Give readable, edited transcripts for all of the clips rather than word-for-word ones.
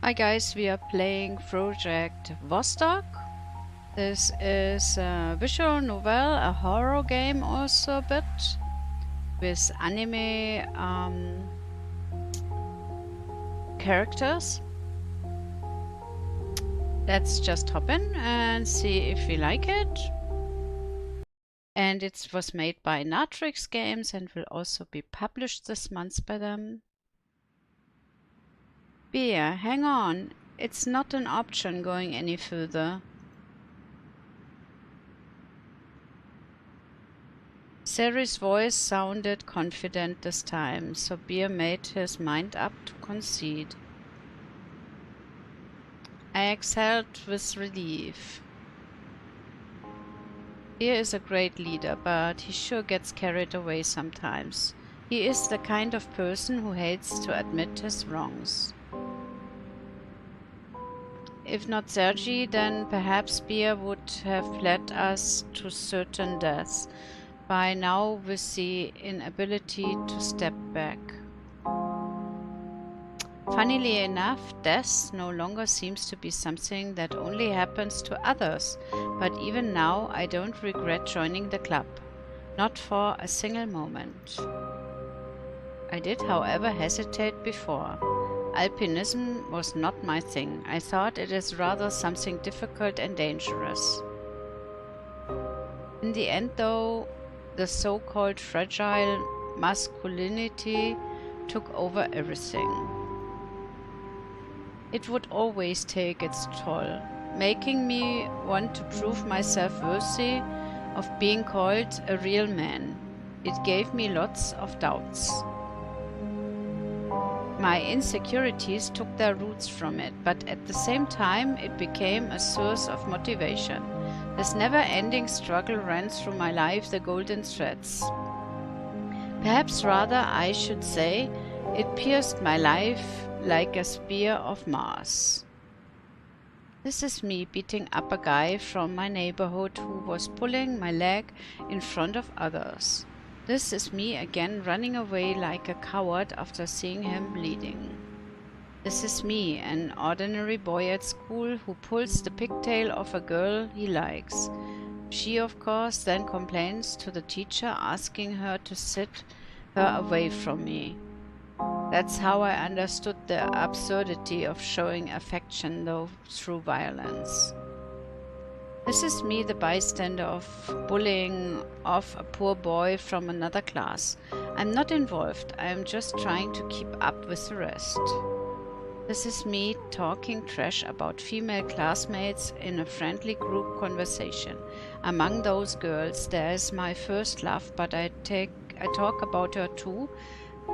Hi guys, we are playing Project Vostok. This is a visual novel, a horror game also a bit, with anime characters. Let's just hop in and see if we like it. And it was made by Natrix Games and will also be published this month by them. Beer, hang on. It's not an option going any further. Sari's voice sounded confident this time, so Beer made his mind up to concede. I exhaled with relief. Beer is a great leader, but he sure gets carried away sometimes. He is the kind of person who hates to admit his wrongs. If not Sergi, then perhaps Beer would have led us to certain deaths. By now, with the inability to step back. Funnily enough, death no longer seems to be something that only happens to others, but even now I don't regret joining the club. Not for a single moment. I did, however, hesitate before. Alpinism was not my thing. I thought it is rather something difficult and dangerous. In the end, though, the so-called fragile masculinity took over everything. It would always take its toll, making me want to prove myself worthy of being called a real man. It gave me lots of doubts. My insecurities took their roots from it, but at the same time it became a source of motivation. This never-ending struggle ran through my life the golden threads. Perhaps rather I should say, it pierced my life like a spear of Mars. This is me beating up a guy from my neighborhood who was pulling my leg in front of others. This is me again running away like a coward after seeing him bleeding. This is me, an ordinary boy at school who pulls the pigtail of a girl he likes. She, of course, then complains to the teacher, asking her to sit her away from me. That's how I understood the absurdity of showing affection, though through violence. This is me, the bystander of bullying of a poor boy from another class. I'm not involved, I am just trying to keep up with the rest. This is me talking trash about female classmates in a friendly group conversation. Among those girls, there is my first love, but I talk about her too,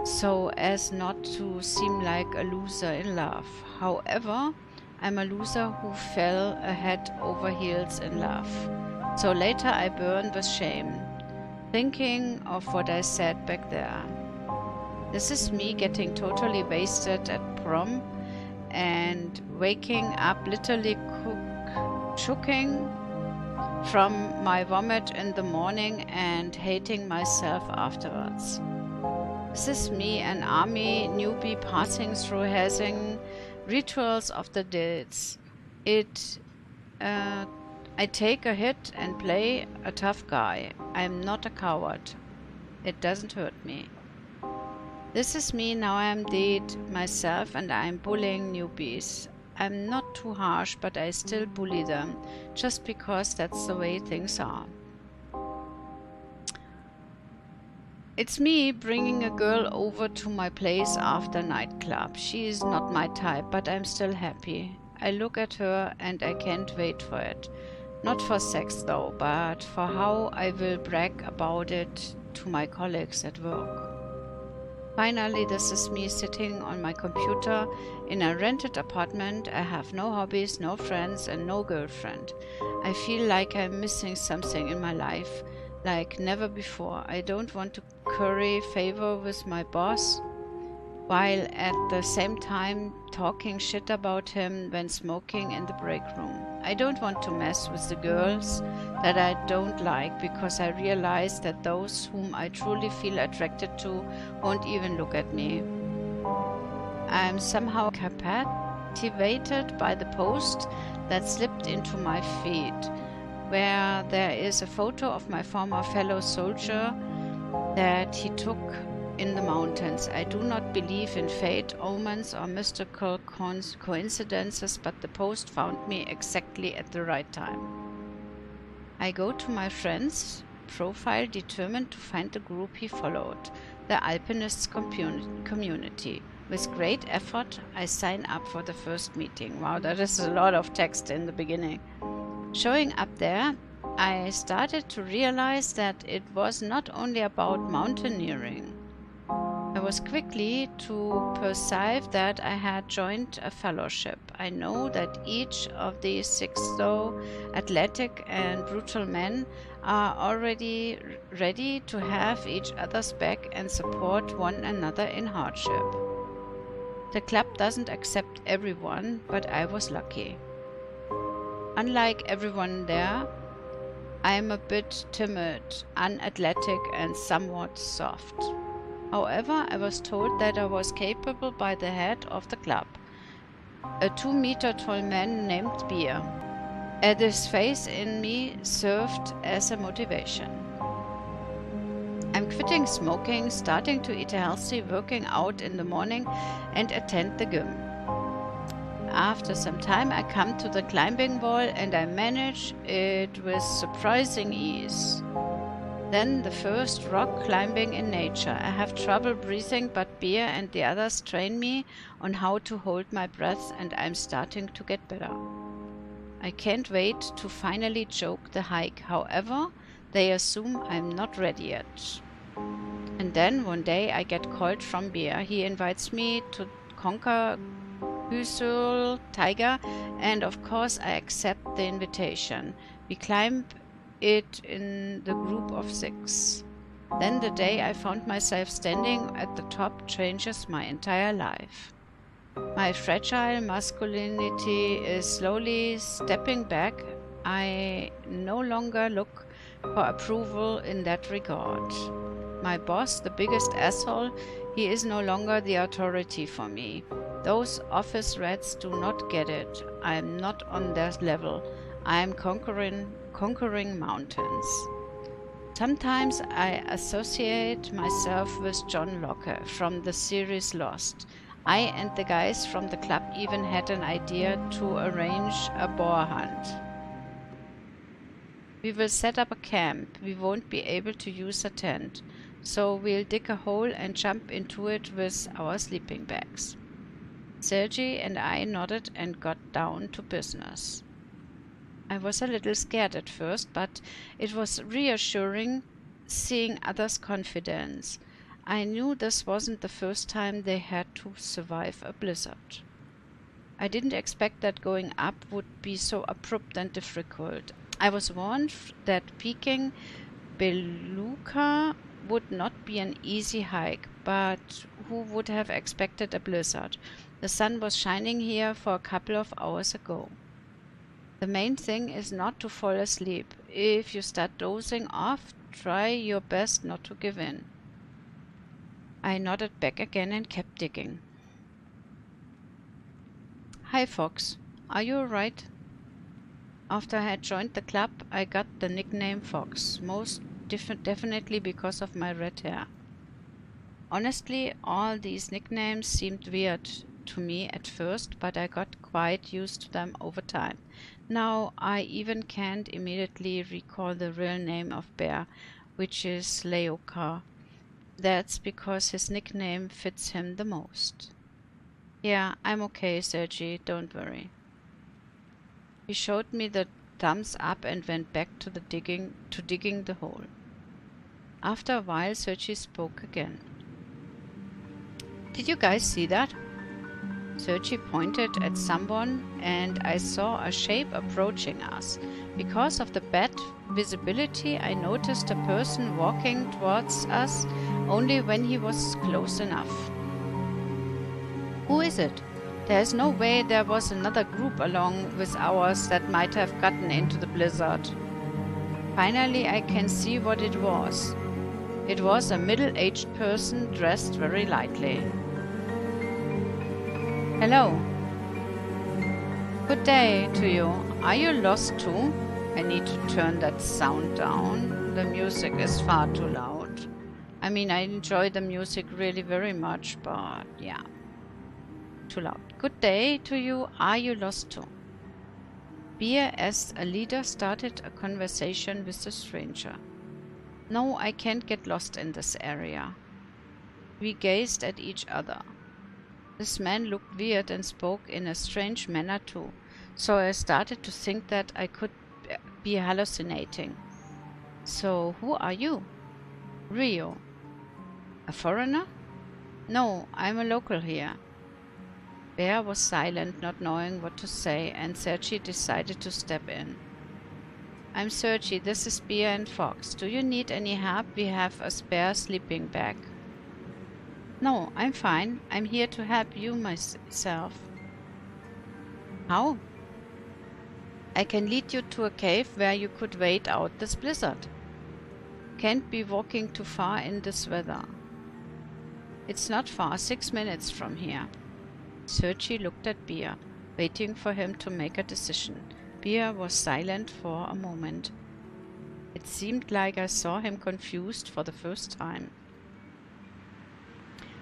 so as not to seem like a loser in love. However, I'm a loser who fell head over heels in love. So later I burn with shame, thinking of what I said back there. This is me getting totally wasted at prom and waking up literally choking from my vomit in the morning and hating myself afterwards. This is me, an army newbie passing through hazing rituals of the deeds. I take a hit and play a tough guy. I'm not a coward. It doesn't hurt me. This is me, now I am dead myself and I am bullying newbies. I'm not too harsh, but I still bully them, just because that's the way things are. It's me bringing a girl over to my place after nightclub. She is not my type, but I'm still happy. I look at her and I can't wait for it. Not for sex though, but for how I will brag about it to my colleagues at work. Finally, this is me sitting on my computer in a rented apartment. I have no hobbies, no friends, and no girlfriend. I feel like I'm missing something in my life, like never before. I don't want to curry favor with my boss, while at the same time talking shit about him when smoking in the break room. I don't want to mess with the girls that I don't like, because I realize that those whom I truly feel attracted to won't even look at me. I'm somehow capable captivated by the post that slipped into my feed, where there is a photo of my former fellow soldier that he took in the mountains. I do not believe in fate, omens, or mystical coincidences, but the post found me exactly at the right time. I go to my friend's profile determined to find the group he followed, the Alpinists community. With great effort, I sign up for the first meeting. Wow, that is a lot of text in the beginning. Showing up there, I started to realize that it was not only about mountaineering. I was quickly to perceive that I had joined a fellowship. I know that each of these 6, though athletic and brutal men, are already ready to have each other's back and support one another in hardship. The club doesn't accept everyone, but I was lucky. Unlike everyone there, I am a bit timid, unathletic, and somewhat soft. However, I was told that I was capable by the head of the club, a 2-meter tall man named Beer. This faith in me served as a motivation. I'm quitting smoking, starting to eat healthy, working out in the morning, and attend the gym. After some time, I come to the climbing wall and I manage it with surprising ease. Then the first rock climbing in nature. I have trouble breathing, but Beer and the others train me on how to hold my breath, and I'm starting to get better. I can't wait to finally choke the hike. However, they assume I'm not ready yet. And then one day I get called from Beer. He invites me to conquer Hüsel Tiger, and of course I accept the invitation. We climb it in the group of 6. Then the day I found myself standing at the top changes my entire life. My fragile masculinity is slowly stepping back. I no longer look for approval in that regard. My boss, the biggest asshole, he is no longer the authority for me. Those office rats do not get it. I am not on their level. I am conquering mountains. Sometimes I associate myself with John Locke from the series Lost. I and the guys from the club even had an idea to arrange a boar hunt. We will set up a camp. We won't be able to use a tent, so we'll dig a hole and jump into it with our sleeping bags. Sergei and I nodded and got down to business. I was a little scared at first, but it was reassuring seeing others' confidence. I knew this wasn't the first time they had to survive a blizzard. I didn't expect that going up would be so abrupt and difficult. I was warned that peaking Beluga would not be an easy hike, but who would have expected a blizzard? The sun was shining here for a couple of hours ago. The main thing is not to fall asleep. If you start dozing off, try your best not to give in. I nodded back again and kept digging. Hi Fox, are you alright? After I had joined the club, I got the nickname Fox, most definitely because of my red hair. Honestly, all these nicknames seemed weird to me at first, but I got quite used to them over time. Now I even can't immediately recall the real name of Bear, which is Leoka. That's because his nickname fits him the most. Yeah, I'm okay, Sergei, don't worry. He showed me the thumbs up and went back to digging the hole. After a while, Sergei spoke again. Did you guys see that? Sergei pointed at someone, and I saw a shape approaching us. Because of the bad visibility, I noticed a person walking towards us only when he was close enough. Who is it? There's no way there was another group along with ours that might have gotten into the blizzard. Finally, I can see what it was. It was a middle-aged person dressed very lightly. Hello. Good day to you. Are you lost too? I need to turn that sound down. The music is far too loud. I mean, I enjoy the music really very much, but yeah, too loud. Good day to you. Are you lost too? Beer, as a leader, started a conversation with the stranger. No, I can't get lost in this area. We gazed at each other. This man looked weird and spoke in a strange manner too, so I started to think that I could be hallucinating. So, who are you? Rio. A foreigner? No, I'm a local here. Bear was silent, not knowing what to say, and Sergi decided to step in. I'm Sergi, this is Bear and Fox. Do you need any help? We have a spare sleeping bag. No, I'm fine. I'm here to help you myself. How? I can lead you to a cave where you could wait out this blizzard. Can't be walking too far in this weather. It's not far, 6 minutes from here. Sergi looked at Beer, waiting for him to make a decision. Beer was silent for a moment. It seemed like I saw him confused for the first time.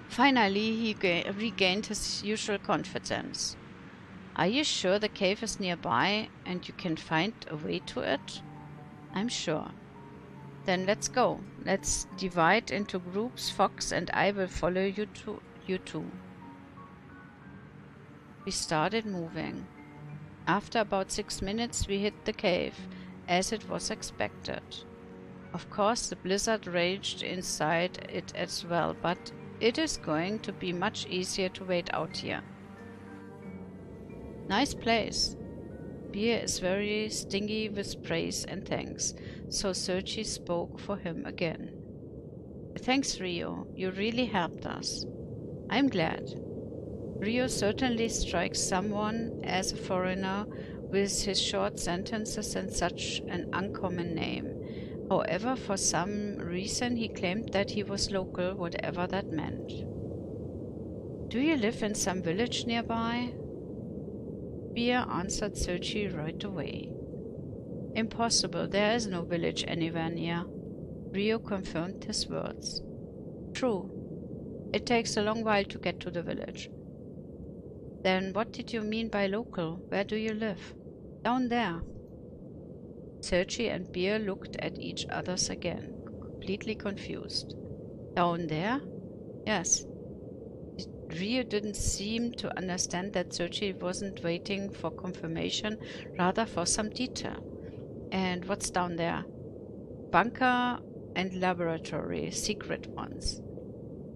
Finally, he regained his usual confidence. Are you sure the cave is nearby and you can find a way to it? I'm sure. Then let's go. Let's divide into groups. Fox and I will follow you two. We started moving. After about 6 minutes, we hit the cave, as it was expected. Of course, the blizzard raged inside it as well, but it is going to be much easier to wait out here. Nice place. Beer is very stingy with praise and thanks, so Sergi spoke for him again. Thanks, Rio. You really helped us. I'm glad. Rio certainly strikes someone as a foreigner with his short sentences and such an uncommon name. However, for some reason he claimed that he was local, whatever that meant. Do you live in some village nearby? Beer answered Sergi right away. Impossible, there is no village anywhere near. Rio confirmed his words. True. It takes a long while to get to the village. Then what did you mean by local? Where do you live? Down there. Sergi and Beer looked at each other again, completely confused. Down there? Yes. Rio didn't seem to understand that Sergi wasn't waiting for confirmation, rather for some detail. And what's down there? Bunker and laboratory, secret ones.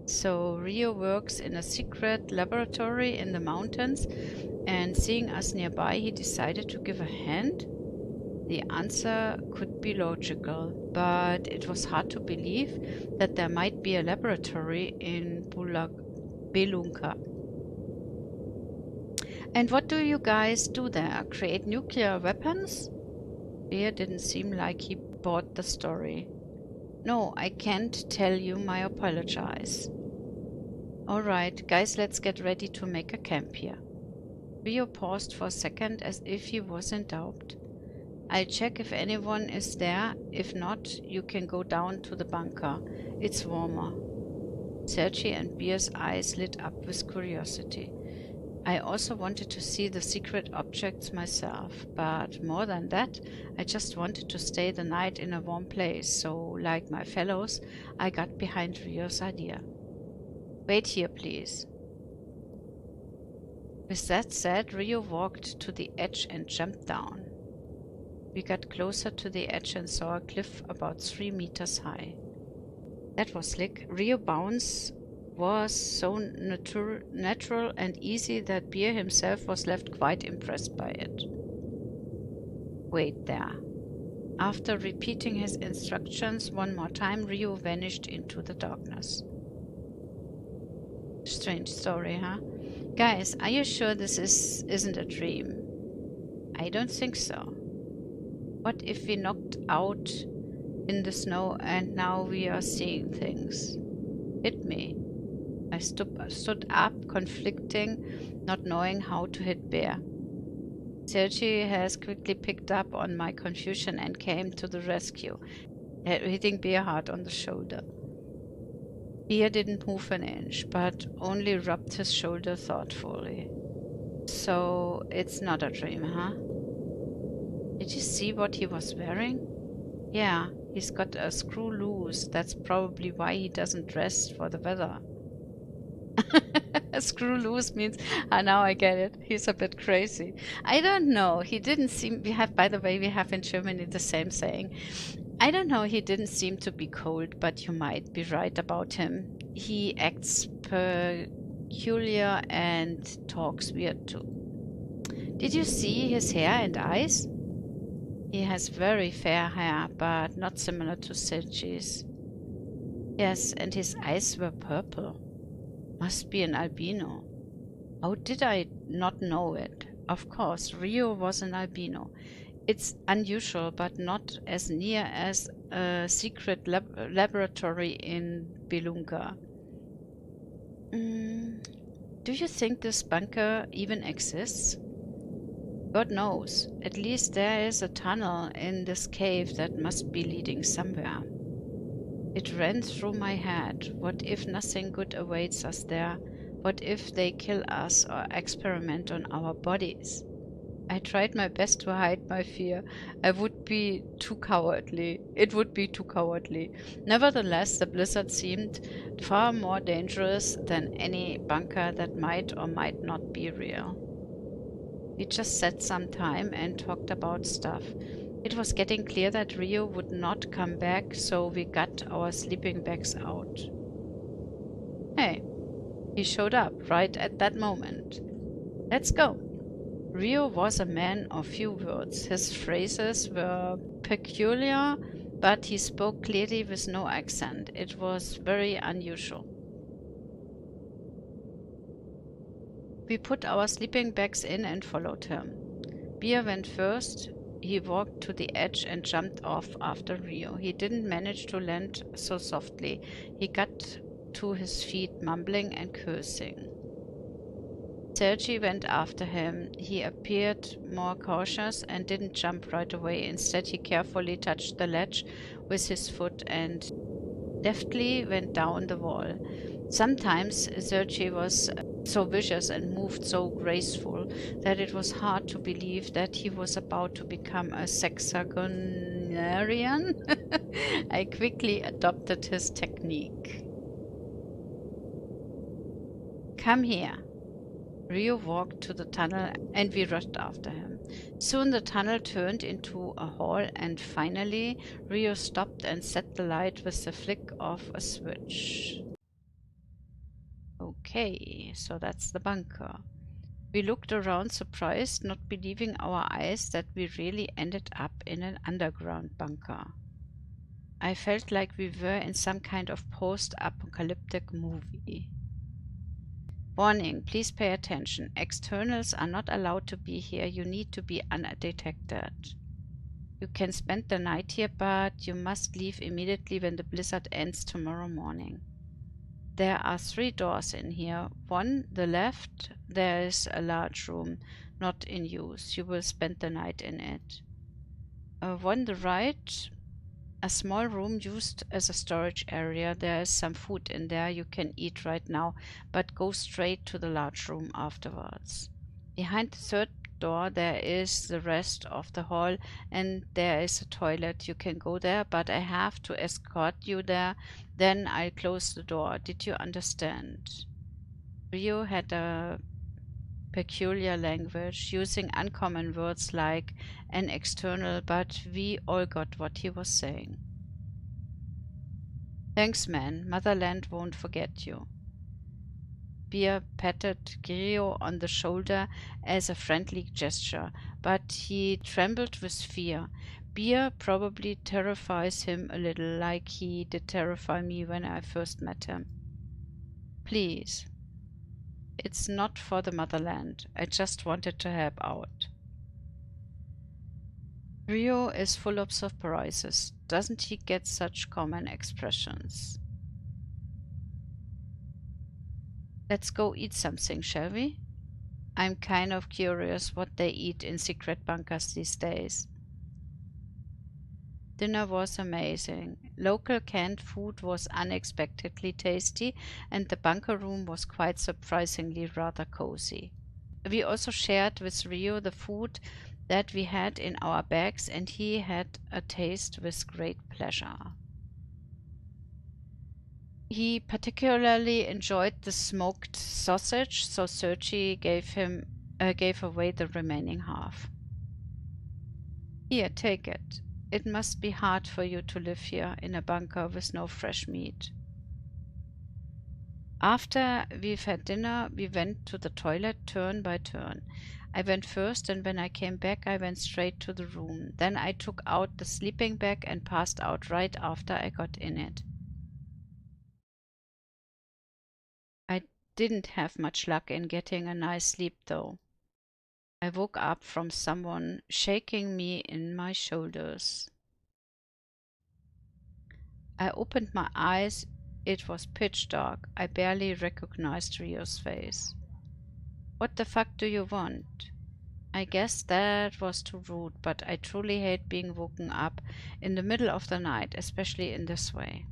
So Rio works in a secret laboratory in the mountains, and seeing us nearby, he decided to give a hand? The answer could be logical, but it was hard to believe that there might be a laboratory in Belunka. And what do you guys do there? Create nuclear weapons? Bear didn't seem like he bought the story. No, I can't tell you. I apologize. Alright, guys, let's get ready to make a camp here. Rio paused for a second as if he was in doubt. I'll check if anyone is there. If not, you can go down to the bunker. It's warmer. Sergi and Beer's eyes lit up with curiosity. I also wanted to see the secret objects myself, but more than that, I just wanted to stay the night in a warm place, so, like my fellows, I got behind Rio's idea. Wait here, please. With that said, Rio walked to the edge and jumped down. We got closer to the edge and saw a cliff about 3 meters high. That was slick. Rio bounce was so natural and easy that Beer himself was left quite impressed by it. Wait there. After repeating his instructions one more time, Rio vanished into the darkness. Strange story, huh? Guys, are you sure this isn't a dream? I don't think so. What if we knocked out in the snow and now we are seeing things? Hit me. I stood up, conflicting, not knowing how to hit Bear. Sergi has quickly picked up on my confusion and came to the rescue, hitting Bear hard on the shoulder. Bear didn't move an inch, but only rubbed his shoulder thoughtfully. So it's not a dream, huh? Did you see what he was wearing? Yeah, he's got a screw loose. That's probably why he doesn't dress for the weather. Screw loose means, now I get it. He's a bit crazy. I don't know. He didn't seem, we have, by the way, we have in Germany the same saying. I don't know. He didn't seem to be cold, but you might be right about him. He acts peculiar and talks weird too. Did you see his hair and eyes? He has very fair hair, but not similar to Sergi's. Yes, and his eyes were purple. Must be an albino. How did I not know it? Of course, Rio was an albino. It's unusual, but not as near as a secret laboratory in Belunga. Do you think this bunker even exists? God knows. At least there is a tunnel in this cave that must be leading somewhere. It ran through my head. What if nothing good awaits us there? What if they kill us or experiment on our bodies? I tried my best to hide my fear. It would be too cowardly. Nevertheless, the blizzard seemed far more dangerous than any bunker that might or might not be real. We just sat some time and talked about stuff. It was getting clear that Rio would not come back, so we got our sleeping bags out. Hey, he showed up right at that moment. Let's go. Rio was a man of few words. His phrases were peculiar, but he spoke clearly with no accent. It was very unusual. We put our sleeping bags in and followed him. Beer went first. He walked to the edge and jumped off after Rio. He didn't manage to land so softly. He got to his feet, mumbling and cursing. Sergi went after him. He appeared more cautious and didn't jump right away. Instead, he carefully touched the ledge with his foot and deftly went down the wall. Sometimes Sergi was so vicious and moved so graceful that it was hard to believe that he was about to become a sexagenarian. I quickly adopted his technique. Come here. Rio walked to the tunnel and we rushed after him. Soon the tunnel turned into a hall and finally Rio stopped and set the light with the flick of a switch. Okay, so that's the bunker. We looked around surprised, not believing our eyes that we really ended up in an underground bunker. I felt like we were in some kind of post-apocalyptic movie. Warning, please pay attention. Externals are not allowed to be here. You need to be undetected. You can spend the night here, but you must leave immediately when the blizzard ends tomorrow morning. There are 3 doors in here. One, the left, there is a large room, not in use. You will spend the night in it. One, the right, a small room used as a storage area. There is some food in there you can eat right now, but go straight to the large room afterwards. Behind the third door there is the rest of the hall and there is a toilet. You can go there, but I have to escort you there. Then I'll close the door. Did you understand? Rio had a peculiar language, using uncommon words like an external, but we all got what he was saying. Thanks, man. Motherland won't forget you. Beer patted Rio on the shoulder as a friendly gesture, but he trembled with fear. Beer probably terrifies him a little, like he did terrify me when I first met him. Please. It's not for the motherland. I just wanted to help out. Rio is full of surprises. Doesn't he get such common expressions? Let's go eat something, shall we? I'm kind of curious what they eat in secret bunkers these days. Dinner was amazing. Local canned food was unexpectedly tasty, and the bunker room was quite surprisingly rather cozy. We also shared with Rio the food that we had in our bags, and he had a taste with great pleasure. He particularly enjoyed the smoked sausage, so Sergi gave away the remaining half. Here, take it. It must be hard for you to live here in a bunker with no fresh meat. After we've had dinner, we went to the toilet turn by turn. I went first, and when I came back, I went straight to the room. Then I took out the sleeping bag and passed out right after I got in it. I didn't have much luck in getting a nice sleep, though. I woke up from someone shaking me in my shoulders. I opened my eyes. It was pitch dark. I barely recognized Rio's face. What the fuck do you want? I guess that was too rude, but I truly hate being woken up in the middle of the night, especially in this way.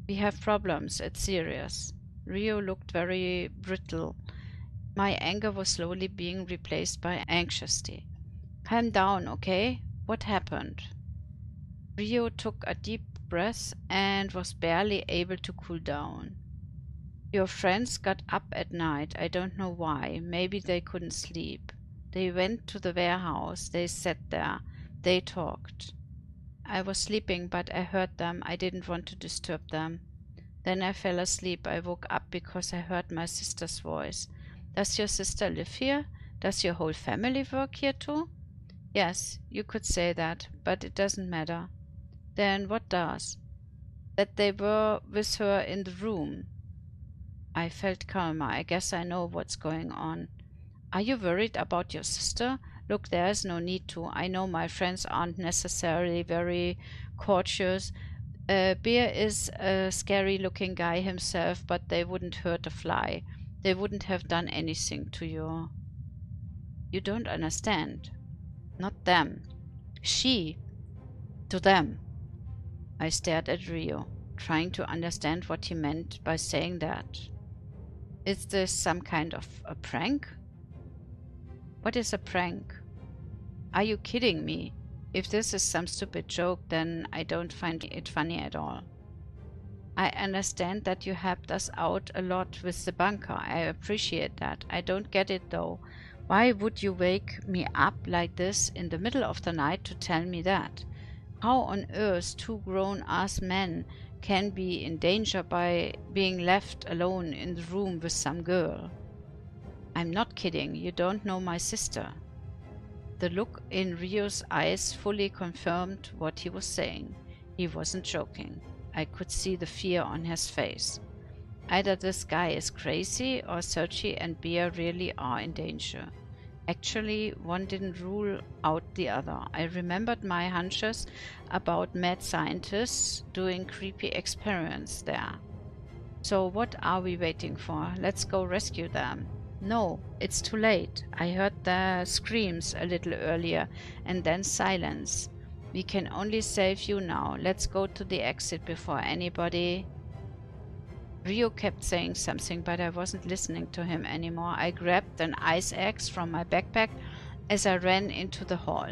We have problems. It's serious. Rio looked very brittle. My anger was slowly being replaced by anxiety. Calm down, okay? What happened? Rio took a deep breath and was barely able to cool down. Your friends got up at night. I don't know why. Maybe they couldn't sleep. They went to the warehouse. They sat there. They talked. I was sleeping, but I heard them. I didn't want to disturb them. Then I fell asleep. I woke up because I heard my sister's voice. Does your sister live here? Does your whole family work here too? Yes, you could say that, but it doesn't matter. Then what does? That they were with her in the room. I felt calmer. I guess I know what's going on. Are you worried about your sister? Look, there is no need to. I know my friends aren't necessarily very courteous. Bear is a scary-looking guy himself, but they wouldn't hurt a fly. They wouldn't have done anything to you. You don't understand. Not them. She. To them. I stared at Rio, trying to understand what he meant by saying that. Is this some kind of a prank? What is a prank? Are you kidding me? If this is some stupid joke, then I don't find it funny at all. I understand that you helped us out a lot with the bunker. I appreciate that. I don't get it though. Why would you wake me up like this in the middle of the night to tell me that? How on earth two grown-ass men can be in danger by being left alone in the room with some girl? I'm not kidding. You don't know my sister. The look in Rio's eyes fully confirmed what he was saying. He wasn't joking. I could see the fear on his face. Either this guy is crazy or Sergi and Bea really are in danger. Actually, one didn't rule out the other. I remembered my hunches about mad scientists doing creepy experiments there. So what are we waiting for? Let's go rescue them. No, it's too late. I heard the screams a little earlier and then silence. We can only save you now. Let's go to the exit before anybody... Rio kept saying something, but I wasn't listening to him anymore. I grabbed an ice axe from my backpack as I ran into the hall.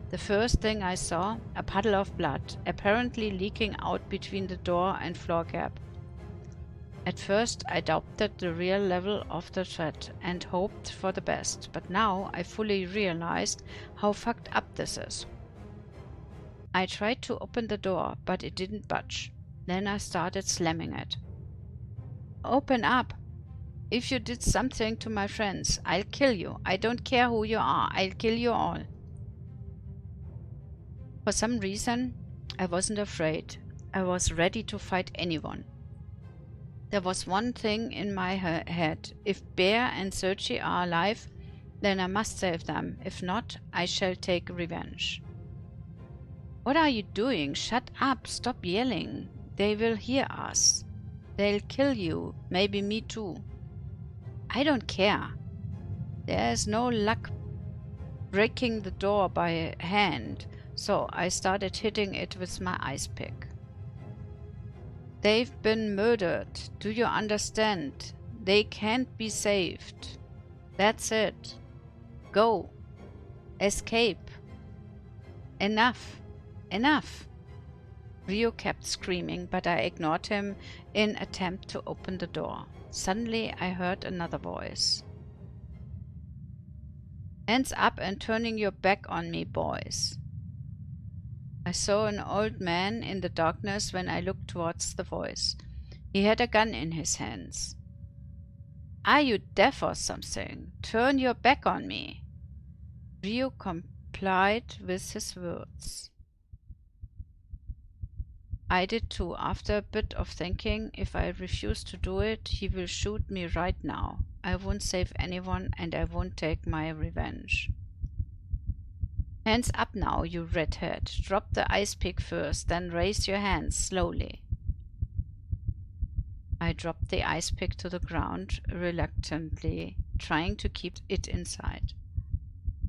The first thing I saw, a puddle of blood, apparently leaking out between the door and floor gap. At first I doubted the real level of the threat and hoped for the best, but now I fully realized how fucked up this is. I tried to open the door, but it didn't budge. Then I started slamming it. Open up! If you did something to my friends, I'll kill you. I don't care who you are. I'll kill you all. For some reason, I wasn't afraid. I was ready to fight anyone. There was one thing in my head. If Bear and Sergi are alive, then I must save them. If not, I shall take revenge. What are you doing? Shut up! Stop yelling. They will hear us. They'll kill you. Maybe me too. I don't care. There's no luck breaking the door by hand, so I started hitting it with my ice pick. They've been murdered. Do you understand? They can't be saved. That's it. Go. Escape. Enough. Enough. Rio kept screaming, but I ignored him in attempt to open the door. Suddenly I heard another voice. Hands up and turning your back on me, boys. I saw an old man in the darkness when I looked towards the voice. He had a gun in his hands. Are you deaf or something? Turn your back on me. Rio complied with his words. I did too. After a bit of thinking, if I refuse to do it, he will shoot me right now. I won't save anyone and I won't take my revenge. Hands up now, you redhead. Drop the ice pick first, then raise your hands slowly. I dropped the ice pick to the ground reluctantly, trying to keep it inside.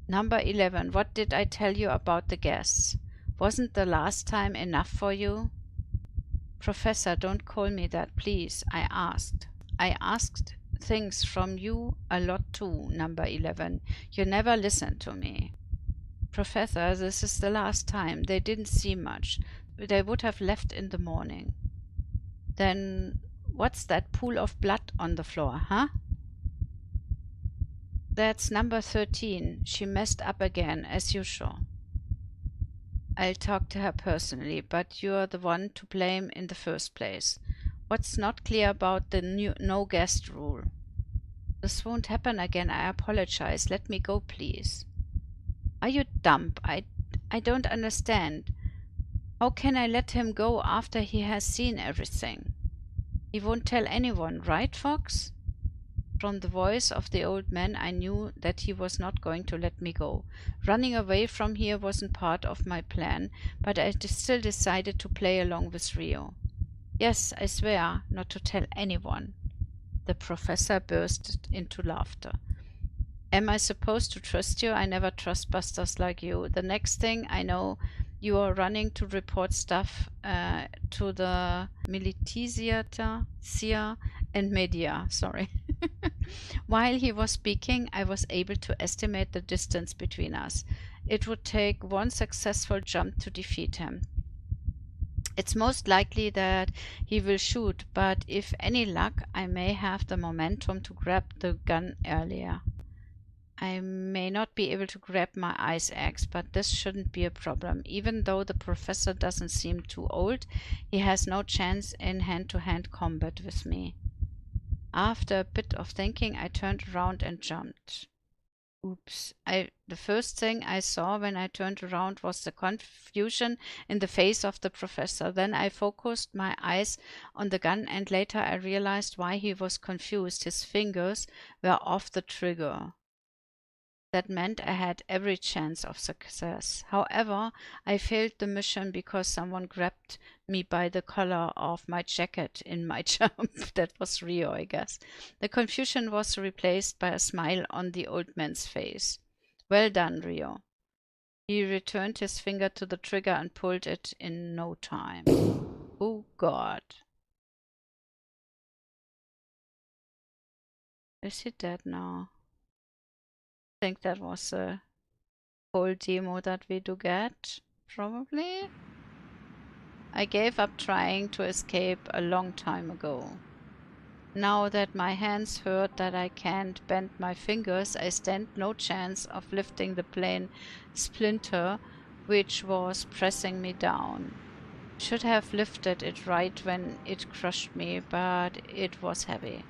Number 11, what did I tell you about the guests? Wasn't the last time enough for you? Professor, don't call me that, please, I asked. I asked things from you a lot too, number 11. You never listened to me. Professor, this is the last time. They didn't see much. They would have left in the morning. Then what's that pool of blood on the floor, huh? That's number 13. She messed up again, as usual. I'll talk to her personally, but you're the one to blame in the first place. What's not clear about the no guest rule? This won't happen again, I apologize. Let me go, please. Are you dumb? I don't understand. How can I let him go after he has seen everything? He won't tell anyone, right, Fox? From the voice of the old man, I knew that he was not going to let me go. Running away from here wasn't part of my plan, but I still decided to play along with Rio. Yes, I swear not to tell anyone. The professor burst into laughter. Am I supposed to trust you? I never trust busters like you. The next thing I know, you are running to report stuff to the Militizia and media. Sorry. While he was speaking, I was able to estimate the distance between us. It would take one successful jump to defeat him. It's most likely that he will shoot, but if any luck, I may have the momentum to grab the gun earlier. I may not be able to grab my ice axe, but this shouldn't be a problem. Even though the professor doesn't seem too old, he has no chance in hand-to-hand combat with me. After a bit of thinking, I turned around and jumped. Oops. The first thing I saw when I turned around was the confusion in the face of the professor. Then I focused my eyes on the gun and later I realized why he was confused. His fingers were off the trigger. That meant I had every chance of success. However, I failed the mission because someone grabbed me by the collar of my jacket in my jump. That was Rio, I guess. The confusion was replaced by a smile on the old man's face. Well done, Rio. He returned his finger to the trigger and pulled it in no time. Oh, God. Is he dead now? I think that was a whole demo that we do get, probably. I gave up trying to escape a long time ago. Now that my hands hurt that I can't bend my fingers, I stand no chance of lifting the plain splinter which was pressing me down. Should have lifted it right when it crushed me, but it was heavy.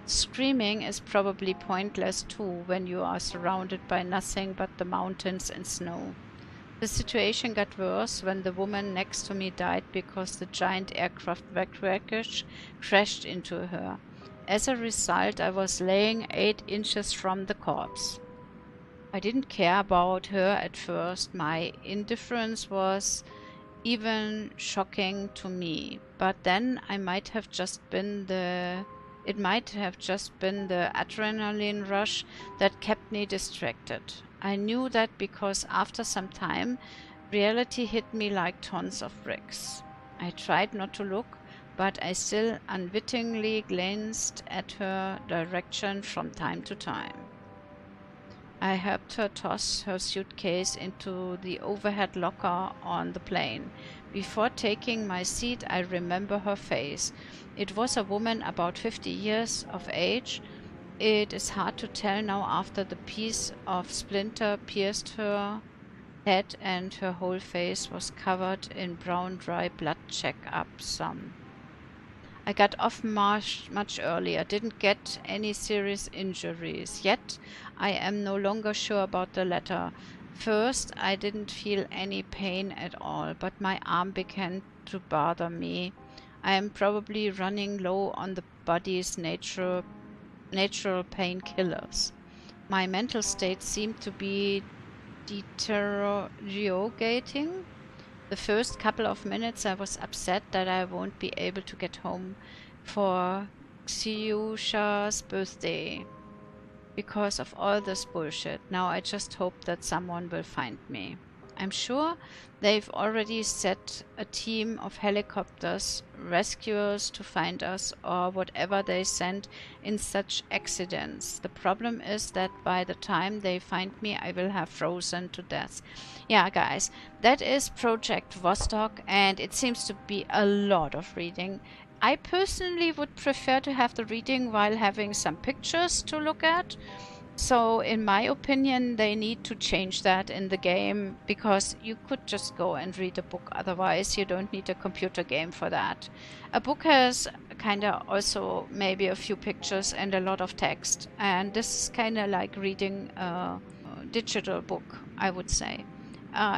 Screaming is probably pointless too when you are surrounded by nothing but the mountains and snow. The situation got worse when the woman next to me died because the giant aircraft wreckage crashed into her. As a result, I was laying 8 inches from the corpse. I didn't care about her at first. My indifference was even shocking to me. But then I might have just been the It might have just been the adrenaline rush that kept me distracted. I knew that because after some time, reality hit me like tons of bricks. I tried not to look, but I still unwittingly glanced at her direction from time to time. I helped her toss her suitcase into the overhead locker on the plane. Before taking my seat, I remember her face. It was a woman about 50 years of age. It is hard to tell now after the piece of splinter pierced her head and her whole face was covered in brown dry blood. Check up some. I got off much earlier, didn't get any serious injuries. Yet, I am no longer sure about the latter. First, I didn't feel any pain at all, but my arm began to bother me. I am probably running low on the body's natural painkillers. My mental state seemed to be deteriorating. The first couple of minutes I was upset that I won't be able to get home for Xiusha's birthday because of all this bullshit. Now I just hope that someone will find me. I'm sure they've already set a team of helicopters, rescuers to find us or whatever they send in such accidents. The problem is that by the time they find me, I will have frozen to death. Yeah, guys, that is Project Vostok, and it seems to be a lot of reading. I personally would prefer to have the reading while having some pictures to look at. So in my opinion, they need to change that in the game, because you could just go and read a book. Otherwise, you don't need a computer game for that. A book has kind of also maybe a few pictures and a lot of text. And this is kind of like reading a digital book, I would say.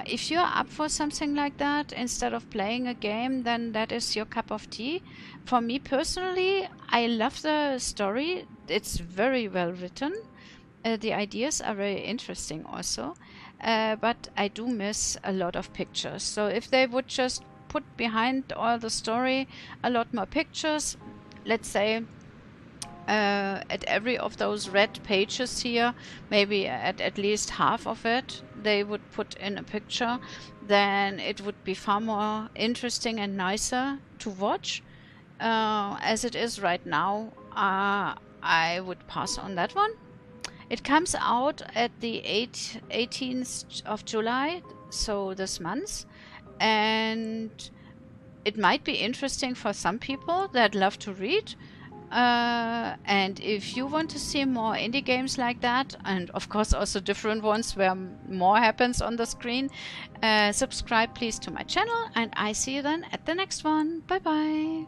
If you're up for something like that, instead of playing a game, then that is your cup of tea. For me personally, I love the story. It's very well written. The ideas are very interesting also, but I do miss a lot of pictures. So if they would just put behind all the story a lot more pictures, let's say at every of those red pages here, maybe at least half of it, they would put in a picture, then it would be far more interesting and nicer to watch. As it is right now, I would pass on that one. It comes out at the 18th of July, so this month, and it might be interesting for some people that love to read. And if you want to see more indie games like that, and of course also different ones where more happens on the screen, subscribe please to my channel, and I see you then at the next one. Bye bye!